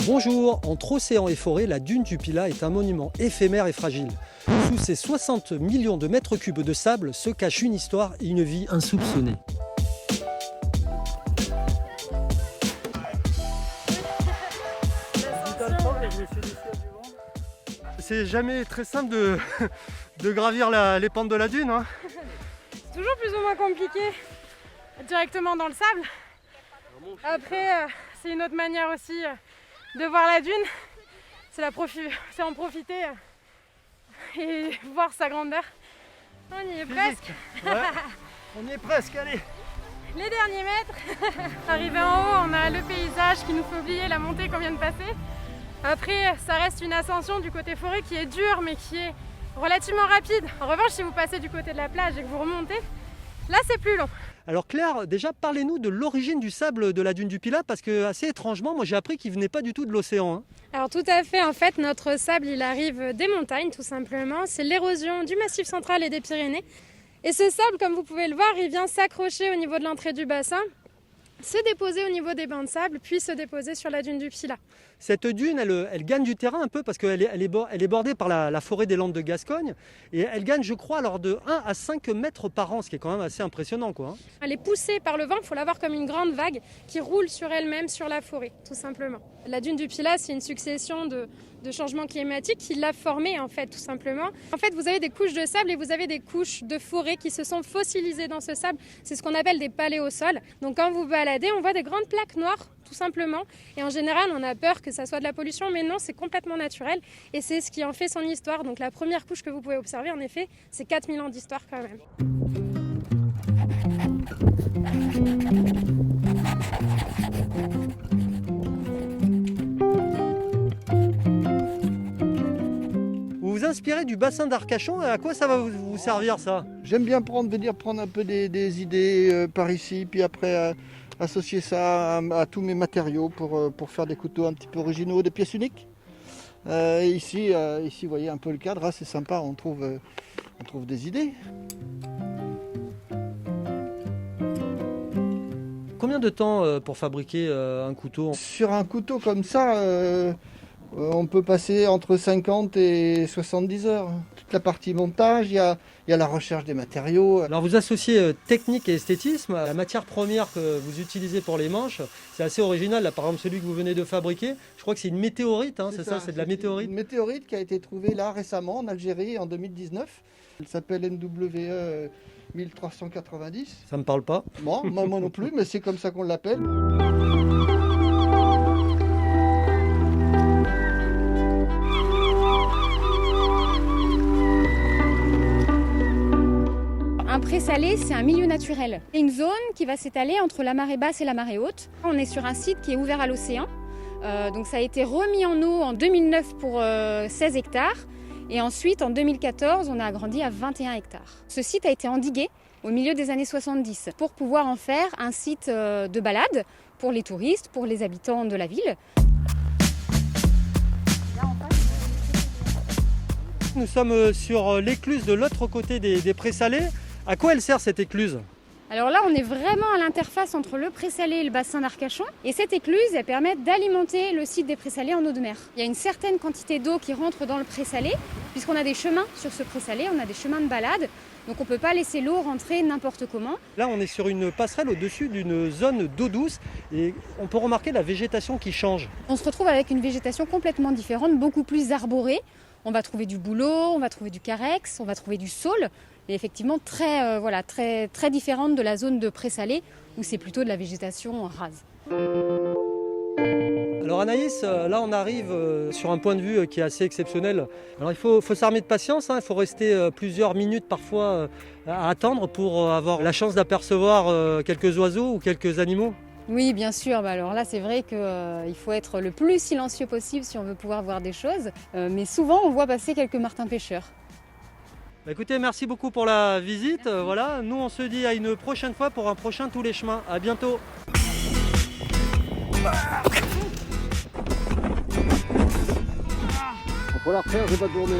Bonjour, entre océan et forêt, la dune du Pilat est un monument éphémère et fragile. Sous ses 60 millions de mètres cubes de sable se cache une histoire et une vie insoupçonnée. C'est jamais très simple de gravir les pentes de la dune. Hein. C'est toujours plus ou moins compliqué directement dans le sable. Après, c'est une autre manière aussi de voir la dune. C'est en profiter et voir sa grandeur. On y est presque. Ouais, on y est presque, allez. Les derniers mètres. Arrivé en haut, on a le paysage qui nous fait oublier la montée qu'on vient de passer. Après, ça reste une ascension du côté forêt qui est dure, mais qui est relativement rapide. En revanche, si vous passez du côté de la plage et que vous remontez, là c'est plus long. Alors Claire, déjà parlez-nous de l'origine du sable de la dune du Pilat, parce que assez étrangement, moi j'ai appris qu'il venait pas du tout de l'océan. Hein. Alors tout à fait, en fait notre sable il arrive des montagnes tout simplement, c'est l'érosion du Massif central et des Pyrénées. Et ce sable, comme vous pouvez le voir, il vient s'accrocher au niveau de l'entrée du bassin, se déposer au niveau des bancs de sable, puis se déposer sur la dune du Pilat. Cette dune, elle gagne du terrain un peu parce qu'elle est bordée par la forêt des Landes de Gascogne et elle gagne, je crois, alors de 1 à 5 mètres par an, ce qui est quand même assez impressionnant, quoi. Elle est poussée par le vent, il faut la voir comme une grande vague qui roule sur elle-même, sur la forêt, tout simplement. La dune du Pilat, c'est une succession de changements climatiques qui l'a formée, en fait, tout simplement. En fait, vous avez des couches de sable et vous avez des couches de forêt qui se sont fossilisées dans ce sable. C'est ce qu'on appelle des paléosols. Donc quand vous baladez, on voit des grandes plaques noires, tout simplement. Et en général, on a peur que ça soit de la pollution, mais non, c'est complètement naturel. Et c'est ce qui en fait son histoire. Donc la première couche que vous pouvez observer, en effet, c'est 4000 ans d'histoire quand même. Vous vous inspirez du bassin d'Arcachon, à quoi ça va vous servir ça? J'aime bien venir prendre un peu des idées par ici, puis après associer ça à tous mes matériaux pour faire des couteaux un petit peu originaux, des pièces uniques. Ici, vous voyez un peu le cadre, c'est sympa, on trouve des idées. Combien de temps pour fabriquer un couteau? Sur un couteau comme ça, on peut passer entre 50 et 70 heures. Toute la partie montage, il y a la recherche des matériaux. Alors vous associez technique et esthétisme. La matière première que vous utilisez pour les manches, c'est assez original. Là, par exemple, celui que vous venez de fabriquer, je crois que c'est une météorite, hein, c'est ça, c'est de la météorite. Une météorite qui a été trouvée là récemment en Algérie en 2019. Elle s'appelle NWE 1390. Ça me parle pas. Bon, moi non plus, mais c'est comme ça qu'on l'appelle. Un pré-salé, c'est un milieu naturel. C'est une zone qui va s'étaler entre la marée basse et la marée haute. On est sur un site qui est ouvert à l'océan. Donc ça a été remis en eau en 2009 pour 16 hectares. Et ensuite, en 2014, on a agrandi à 21 hectares. Ce site a été endigué au milieu des années 70 pour pouvoir en faire un site de balade pour les touristes, pour les habitants de la ville. Nous sommes sur l'écluse de l'autre côté des prés-salés. À quoi elle sert cette écluse? Alors là, on est vraiment à l'interface entre le pré-salé et le bassin d'Arcachon. Et cette écluse, elle permet d'alimenter le site des pré-salés en eau de mer. Il y a une certaine quantité d'eau qui rentre dans le pré-salé, puisqu'on a des chemins sur ce pré-salé, on a des chemins de balade. Donc on ne peut pas laisser l'eau rentrer n'importe comment. Là, on est sur une passerelle au-dessus d'une zone d'eau douce et on peut remarquer la végétation qui change. On se retrouve avec une végétation complètement différente, beaucoup plus arborée. On va trouver du bouleau, on va trouver du carex, on va trouver du saule. Et effectivement très différente de la zone de pré-salé où c'est plutôt de la végétation rase. Alors Anaïs, là on arrive sur un point de vue qui est assez exceptionnel. Alors il faut s'armer de patience, hein, il faut rester plusieurs minutes parfois à attendre pour avoir la chance d'apercevoir quelques oiseaux ou quelques animaux. Oui, bien sûr. Alors là, c'est vrai qu'il faut être le plus silencieux possible si on veut pouvoir voir des choses. Mais souvent, on voit passer quelques martins pêcheurs. Bah écoutez, merci beaucoup pour la visite. Voilà, nous on se dit à une prochaine fois pour un prochain Tous les chemins. À bientôt. On peut la refaire, j'ai pas tourné.